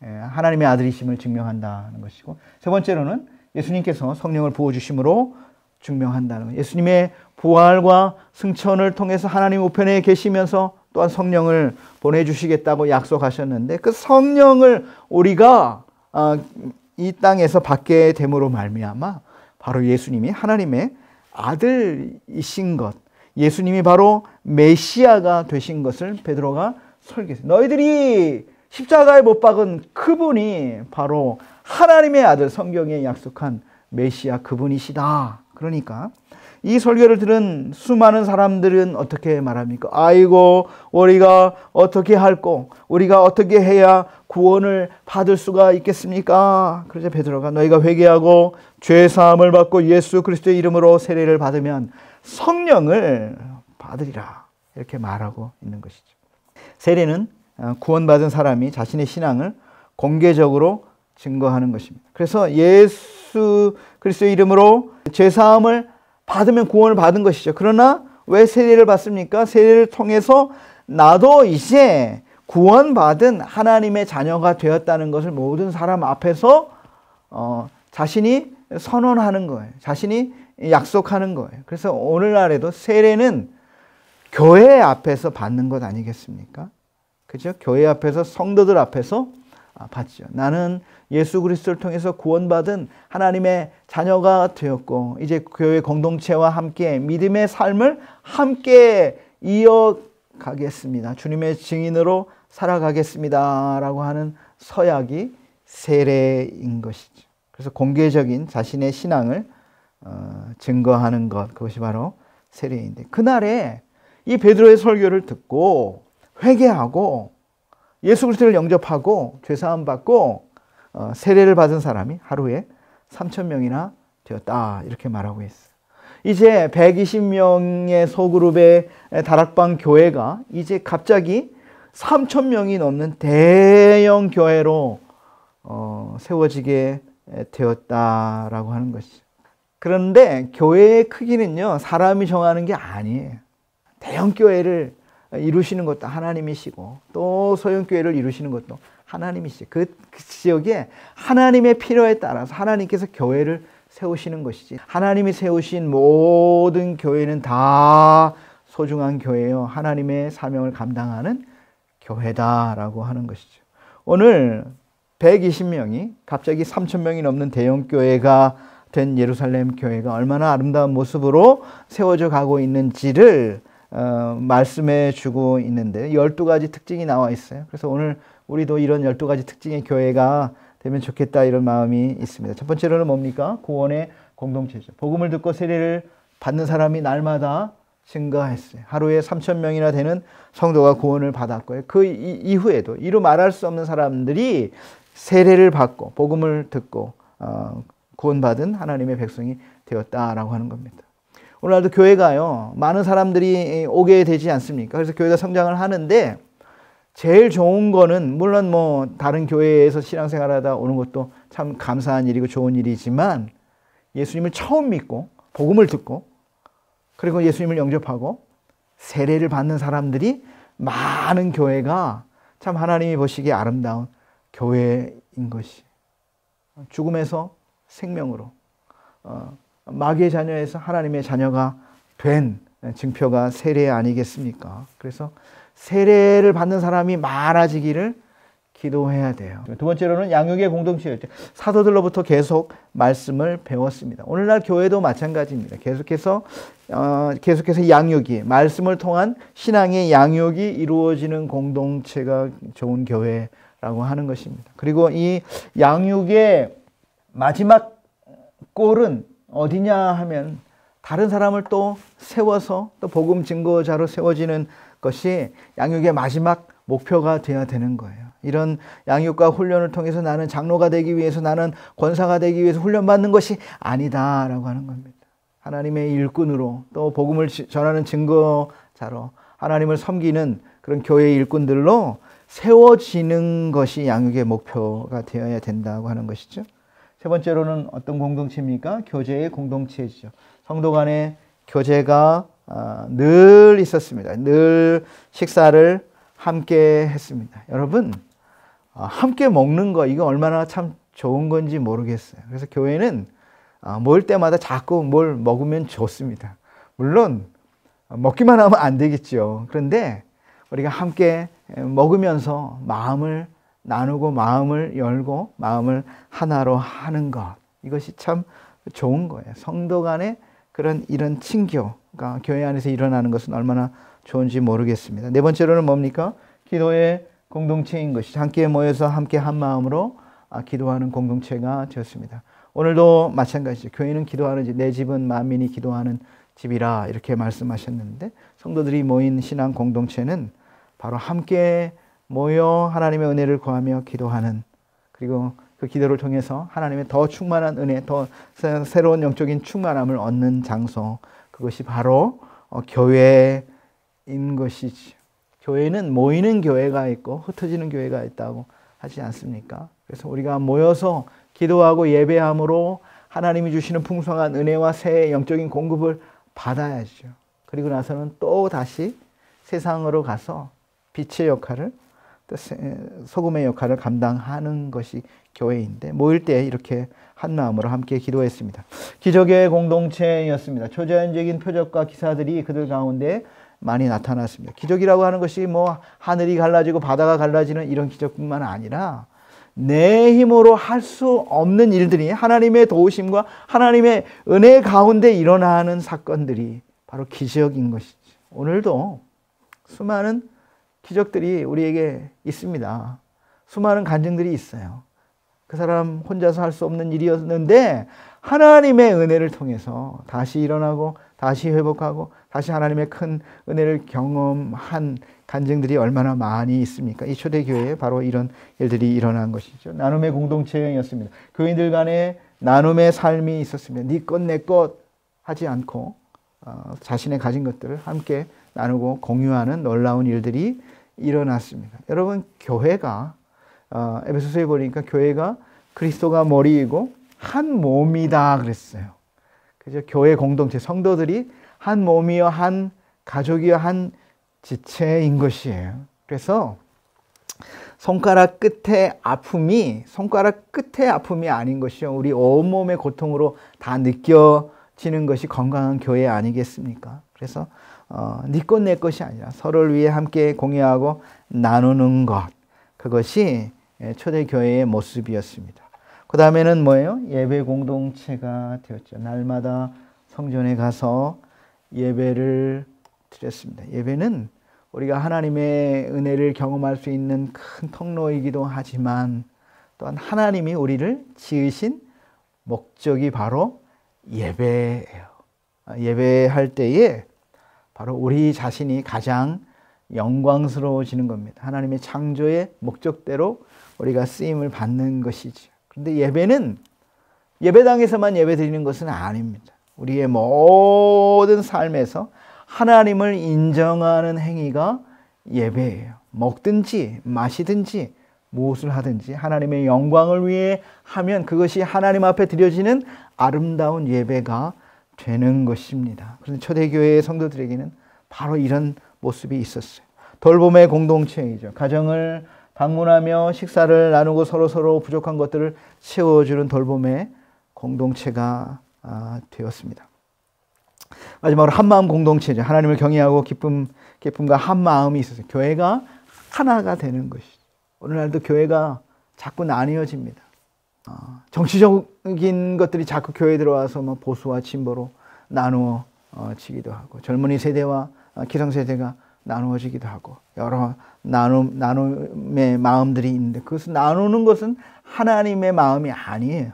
하나님의 아들이심을 증명한다는 것이고, 세 번째로는 예수님께서 성령을 부어주심으로 증명한다는 것. 예수님의 부활과 승천을 통해서 하나님 우편에 계시면서 또한 성령을 보내주시겠다고 약속하셨는데 그 성령을 우리가 이 땅에서 받게 됨으로 말미암아 바로 예수님이 하나님의 아들이신 것, 예수님이 바로 메시아가 되신 것을 베드로가 설계했어요. 너희들이 십자가에 못 박은 그분이 바로 하나님의 아들, 성경에 약속한 메시아 그분이시다. 그러니까 이 설교를 들은 수많은 사람들은 어떻게 말합니까? 아이고, 우리가 어떻게 할꼬? 우리가 어떻게 해야 구원을 받을 수가 있겠습니까? 그러자 베드로가 너희가 회개하고 죄 사함을 받고 예수 그리스도의 이름으로 세례를 받으면 성령을 받으리라. 이렇게 말하고 있는 것이죠. 세례는 구원받은 사람이 자신의 신앙을 공개적으로 증거하는 것입니다. 그래서 예수 그리스도의 이름으로 죄 사함을 받으면 구원을 받은 것이죠. 그러나 왜 세례를 받습니까? 세례를 통해서 나도 이제 구원받은 하나님의 자녀가 되었다는 것을 모든 사람 앞에서 자신이 선언하는 거예요. 자신이 약속하는 거예요. 그래서 오늘날에도 세례는 교회 앞에서 받는 것 아니겠습니까? 그죠? 교회 앞에서, 성도들 앞에서 받죠. 나는 예수 그리스도를 통해서 구원받은 하나님의 자녀가 되었고 이제 교회 공동체와 함께 믿음의 삶을 함께 이어가겠습니다. 주님의 증인으로 살아가겠습니다. 라고 하는 서약이 세례인 것이죠. 그래서 공개적인 자신의 신앙을 증거하는 것, 그것이 바로 세례인데, 그날에 이 베드로의 설교를 듣고 회개하고 예수 그리스도를 영접하고 죄사함 받고 세례를 받은 사람이 하루에 3,000명이나 되었다. 이렇게 말하고 있어요. 이제 120명의 소그룹의 다락방 교회가 이제 갑자기 3,000명이 넘는 대형 교회로 세워지게 되었다라고 하는 것이죠. 그런데 교회의 크기는요, 사람이 정하는 게 아니에요. 대형 교회를 이루시는 것도 하나님이시고 또 소형 교회를 이루시는 것도 하나님이시죠. 그 지역에 하나님의 필요에 따라서 하나님께서 교회를 세우시는 것이지, 하나님이 세우신 모든 교회는 다 소중한 교회요, 하나님의 사명을 감당하는 교회다라고 하는 것이죠. 오늘 120명이 갑자기 3,000명이 넘는 대형 교회가 된 예루살렘 교회가 얼마나 아름다운 모습으로 세워져 가고 있는지를 말씀해 주고 있는데 12가지 특징이 나와 있어요. 그래서 오늘 우리도 이런 12가지 특징의 교회가 되면 좋겠다, 이런 마음이 있습니다. 첫 번째로는 뭡니까? 구원의 공동체죠. 복음을 듣고 세례를 받는 사람이 날마다 증가했어요. 하루에 3,000명이나 되는 성도가 구원을 받았고요. 그 이후에도 이루 말할 수 없는 사람들이 세례를 받고 복음을 듣고 구원받은 하나님의 백성이 되었다라고 하는 겁니다. 오늘날도 교회가요, 많은 사람들이 오게 되지 않습니까? 그래서 교회가 성장을 하는데 제일 좋은 거는, 물론 뭐 다른 교회에서 신앙생활하다 오는 것도 참 감사한 일이고 좋은 일이지만, 예수님을 처음 믿고 복음을 듣고 그리고 예수님을 영접하고 세례를 받는 사람들이 많은 교회가 참 하나님이 보시기에 아름다운 교회인 것이, 죽음에서 생명으로, 마귀의 자녀에서 하나님의 자녀가 된 증표가 세례 아니겠습니까? 그래서 세례를 받는 사람이 많아지기를 기도해야 돼요. 두 번째로는 양육의 공동체였죠. 사도들로부터 계속 말씀을 배웠습니다. 오늘날 교회도 마찬가지입니다. 계속해서 양육이, 말씀을 통한 신앙의 양육이 이루어지는 공동체가 좋은 교회라고 하는 것입니다. 그리고 이 양육의 마지막 골은 어디냐 하면, 다른 사람을 또 세워서 또 복음 증거자로 세워지는 것이 양육의 마지막 목표가 되어야 되는 거예요. 이런 양육과 훈련을 통해서 나는 장로가 되기 위해서, 나는 권사가 되기 위해서 훈련받는 것이 아니다라고 하는 겁니다. 하나님의 일꾼으로, 또 복음을 전하는 증거자로 하나님을 섬기는 그런 교회의 일꾼들로 세워지는 것이 양육의 목표가 되어야 된다고 하는 것이죠. 세 번째로는 어떤 공동체입니까? 교제의 공동체죠. 성도 간의 교제가 늘 있었습니다. 늘 식사를 함께 했습니다. 여러분, 함께 먹는 거, 이거 얼마나 참 좋은 건지 모르겠어요. 그래서 교회는 모일 때마다 자꾸 뭘 먹으면 좋습니다. 물론 먹기만 하면 안 되겠죠. 그런데 우리가 함께 먹으면서 마음을 나누고 마음을 열고 마음을 하나로 하는 것, 이것이 참 좋은 거예요. 성도 간의 이런 친교가 교회 안에서 일어나는 것은 얼마나 좋은지 모르겠습니다. 네 번째로는 뭡니까? 기도의 공동체인 것이죠. 함께 모여서 함께 한 마음으로 기도하는 공동체가 되었습니다. 오늘도 마찬가지죠. 교회는 기도하는 집, 내 집은 만민이 기도하는 집이라 이렇게 말씀하셨는데 성도들이 모인 신앙 공동체는 바로 함께 모여 하나님의 은혜를 구하며 기도하는, 그리고 그 기도를 통해서 하나님의 더 충만한 은혜, 더 새로운 영적인 충만함을 얻는 장소, 그것이 바로 교회인 것이지. 교회는 모이는 교회가 있고 흩어지는 교회가 있다고 하지 않습니까? 그래서 우리가 모여서 기도하고 예배함으로 하나님이 주시는 풍성한 은혜와 새 영적인 공급을 받아야죠. 그리고 나서는 또 다시 세상으로 가서 빛의 역할을, 또 소금의 역할을 감당하는 것이 교회인데, 모일 때 이렇게 한 마음으로 함께 기도했습니다. 기적의 공동체였습니다. 초자연적인 표적과 기사들이 그들 가운데 많이 나타났습니다. 기적이라고 하는 것이 뭐 하늘이 갈라지고 바다가 갈라지는 이런 기적뿐만 아니라 내 힘으로 할 수 없는 일들이 하나님의 도우심과 하나님의 은혜 가운데 일어나는 사건들이 바로 기적인 것이죠. 오늘도 수많은 기적들이 우리에게 있습니다. 수많은 간증들이 있어요. 그 사람 혼자서 할 수 없는 일이었는데 하나님의 은혜를 통해서 다시 일어나고 다시 회복하고 다시 하나님의 큰 은혜를 경험한 간증들이 얼마나 많이 있습니까? 이 초대교회에 바로 이런 일들이 일어난 것이죠. 나눔의 공동체였습니다. 교인들 간에 나눔의 삶이 있었습니다. 네 것 내 것 하지 않고 자신의 가진 것들을 함께 나누고 공유하는 놀라운 일들이 일어났습니다. 여러분, 교회가 에베소서에 보니까 교회가 그리스도가 머리이고 한 몸이다 그랬어요. 그죠? 교회 공동체, 성도들이 한 몸이요, 한 가족이요, 한 지체인 것이에요. 그래서 손가락 끝의 아픔이 아닌 것이요, 우리 온몸의 고통으로 다 느껴지는 것이 건강한 교회 아니겠습니까? 그래서 네 것 내 것이 아니라 서로를 위해 함께 공유하고 나누는 것, 그것이 초대교회의 모습이었습니다. 그 다음에는 뭐예요? 예배 공동체가 되었죠. 날마다 성전에 가서 예배를 드렸습니다. 예배는 우리가 하나님의 은혜를 경험할 수 있는 큰 통로이기도 하지만 또한 하나님이 우리를 지으신 목적이 바로 예배예요. 예배할 때에 바로 우리 자신이 가장 영광스러워지는 겁니다. 하나님의 창조의 목적대로 우리가 쓰임을 받는 것이죠. 그런데 예배는 예배당에서만 예배 드리는 것은 아닙니다. 우리의 모든 삶에서 하나님을 인정하는 행위가 예배예요. 먹든지 마시든지 무엇을 하든지 하나님의 영광을 위해 하면 그것이 하나님 앞에 드려지는 아름다운 예배가 되는 것입니다. 그런데 초대교회의 성도들에게는 바로 이런 모습이 있었어요. 돌봄의 공동체이죠. 가정을 방문하며 식사를 나누고 서로 부족한 것들을 채워주는 돌봄의 공동체가 되었습니다. 마지막으로 한마음 공동체죠. 하나님을 경외하고 기쁨과 한마음이 있었어요. 교회가 하나가 되는 것이죠. 오늘날도 교회가 자꾸 나뉘어집니다. 정치적인 것들이 자꾸 교회에 들어와서 뭐 보수와 진보로 나누어지기도 하고, 젊은이 세대와 기성세대가 나누어지기도 하고, 여러 나눔의 마음들이 있는데 그것을 나누는 것은 하나님의 마음이 아니에요.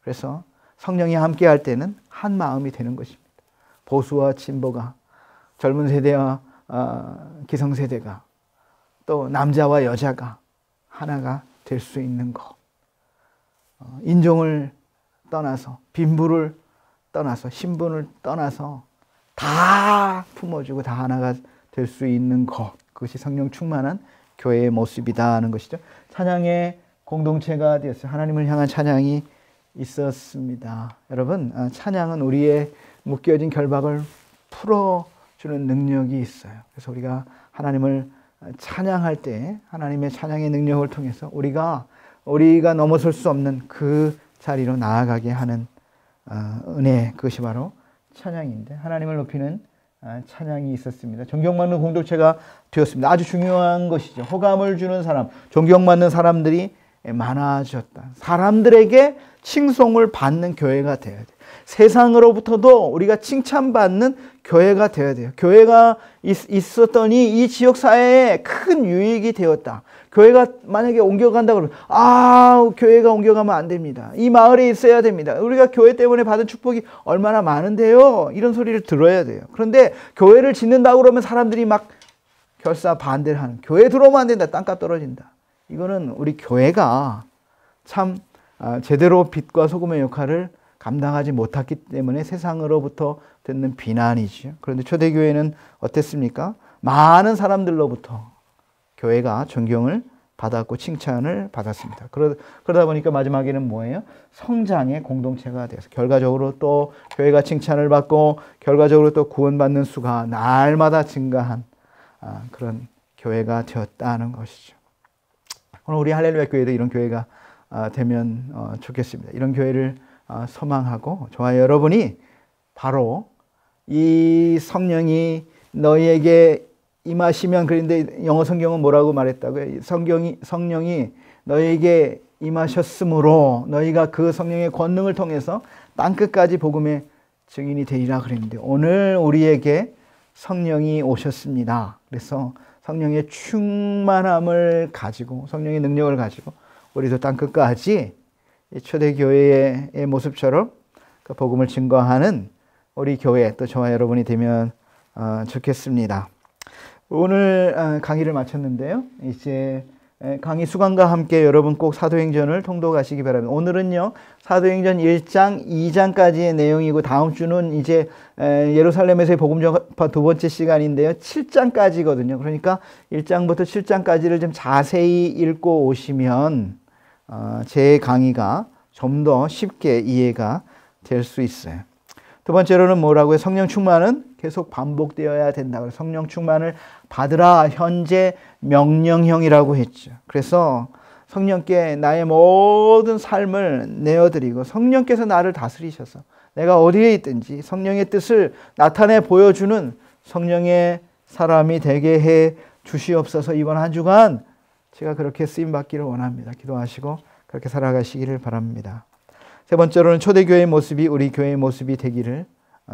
그래서 성령이 함께 할 때는 한 마음이 되는 것입니다. 보수와 진보가, 젊은 세대와 기성세대가, 또 남자와 여자가 하나가 될 수 있는 것. 인종을 떠나서, 빈부를 떠나서, 신분을 떠나서 다 품어주고 다 하나가 될 수 있는 것. 그것이 성령 충만한 교회의 모습이다 하는 것이죠. 찬양의 공동체가 되었어요. 하나님을 향한 찬양이 있었습니다. 여러분, 찬양은 우리의 묶여진 결박을 풀어주는 능력이 있어요. 그래서 우리가 하나님을 찬양할 때 하나님의 찬양의 능력을 통해서 우리가 넘어설 수 없는 그 자리로 나아가게 하는 은혜, 그것이 바로 찬양인데, 하나님을 높이는 찬양이 있었습니다. 존경받는 공동체가 되었습니다. 아주 중요한 것이죠. 호감을 주는 사람, 존경받는 사람들이 많아졌다. 사람들에게 칭송을 받는 교회가 되어야 돼. 세상으로부터도 우리가 칭찬받는 교회가 되어야 돼요. 교회가 있었더니 이 지역 사회에 큰 유익이 되었다. 교회가 만약에 옮겨간다 그러면 교회가 옮겨가면 안 됩니다. 이 마을에 있어야 됩니다. 우리가 교회 때문에 받은 축복이 얼마나 많은데요. 이런 소리를 들어야 돼요. 그런데 교회를 짓는다고 그러면 사람들이 막 결사 반대를 하는, 교회 들어오면 안 된다. 땅값 떨어진다. 이거는 우리 교회가 참 제대로 빛과 소금의 역할을 감당하지 못했기 때문에 세상으로부터 듣는 비난이죠. 그런데 초대교회는 어땠습니까? 많은 사람들로부터 교회가 존경을 받았고 칭찬을 받았습니다. 그러다 보니까 마지막에는 뭐예요? 성장의 공동체가 돼서 결과적으로 또 교회가 칭찬을 받고 결과적으로 또 구원받는 수가 날마다 증가한 그런 교회가 되었다는 것이죠. 오늘 우리 할렐루야 교회도 이런 교회가 되면 좋겠습니다. 이런 교회를 소망하고 저와 여러분이 바로 이 성령이 너희에게 임하시면, 그런데 영어 성경은 뭐라고 말했다고요? 성령이 너희에게 임하셨으므로 너희가 그 성령의 권능을 통해서 땅끝까지 복음의 증인이 되리라 그랬는데, 오늘 우리에게 성령이 오셨습니다. 그래서 성령의 충만함을 가지고, 성령의 능력을 가지고 우리도 땅끝까지 초대교회의 모습처럼 그 복음을 증거하는 우리 교회, 또 저와 여러분이 되면 좋겠습니다. 오늘 강의를 마쳤는데요. 이제 강의 수강과 함께 여러분 꼭 사도행전을 통독하시기 바랍니다. 오늘은요, 사도행전 1장, 2장까지의 내용이고, 다음 주는 이제 예루살렘에서의 복음 전파 두 번째 시간인데요. 7장까지거든요. 그러니까 1장부터 7장까지를 좀 자세히 읽고 오시면 제 강의가 좀 더 쉽게 이해가 될 수 있어요. 두 번째로는 뭐라고요? 성령 충만은 계속 반복되어야 된다고. 성령 충만을 받으라, 현재 명령형이라고 했죠. 그래서 성령께 나의 모든 삶을 내어드리고, 성령께서 나를 다스리셔서 내가 어디에 있든지 성령의 뜻을 나타내 보여주는 성령의 사람이 되게 해 주시옵소서. 이번 한 주간 제가 그렇게 쓰임받기를 원합니다. 기도하시고 그렇게 살아가시기를 바랍니다. 세 번째로는 초대교회의 모습이 우리 교회의 모습이 되기를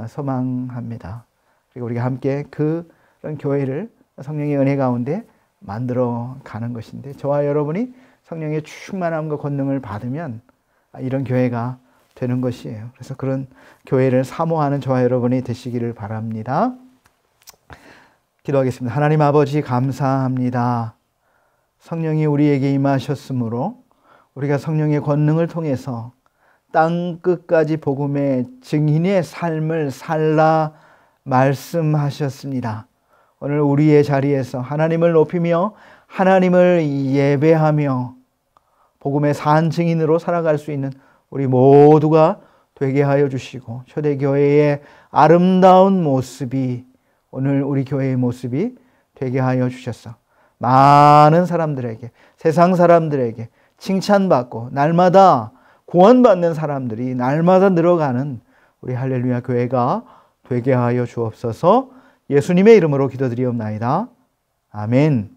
소망합니다. 그리고 우리가 함께 그런 교회를 성령의 은혜 가운데 만들어 가는 것인데, 저와 여러분이 성령의 충만함과 권능을 받으면 이런 교회가 되는 것이에요. 그래서 그런 교회를 사모하는 저와 여러분이 되시기를 바랍니다. 기도하겠습니다. 하나님 아버지, 감사합니다. 성령이 우리에게 임하셨으므로 우리가 성령의 권능을 통해서 땅 끝까지 복음의 증인의 삶을 살라 말씀하셨습니다. 오늘 우리의 자리에서 하나님을 높이며 하나님을 예배하며 복음의 산 증인으로 살아갈 수 있는 우리 모두가 되게 하여 주시고, 초대교회의 아름다운 모습이 오늘 우리 교회의 모습이 되게 하여 주셔서 많은 사람들에게, 세상 사람들에게 칭찬받고 날마다 구원받는 사람들이 날마다 늘어가는 우리 할렐루야 교회가 되게 하여 주옵소서. 예수님의 이름으로 기도드리옵나이다. 아멘.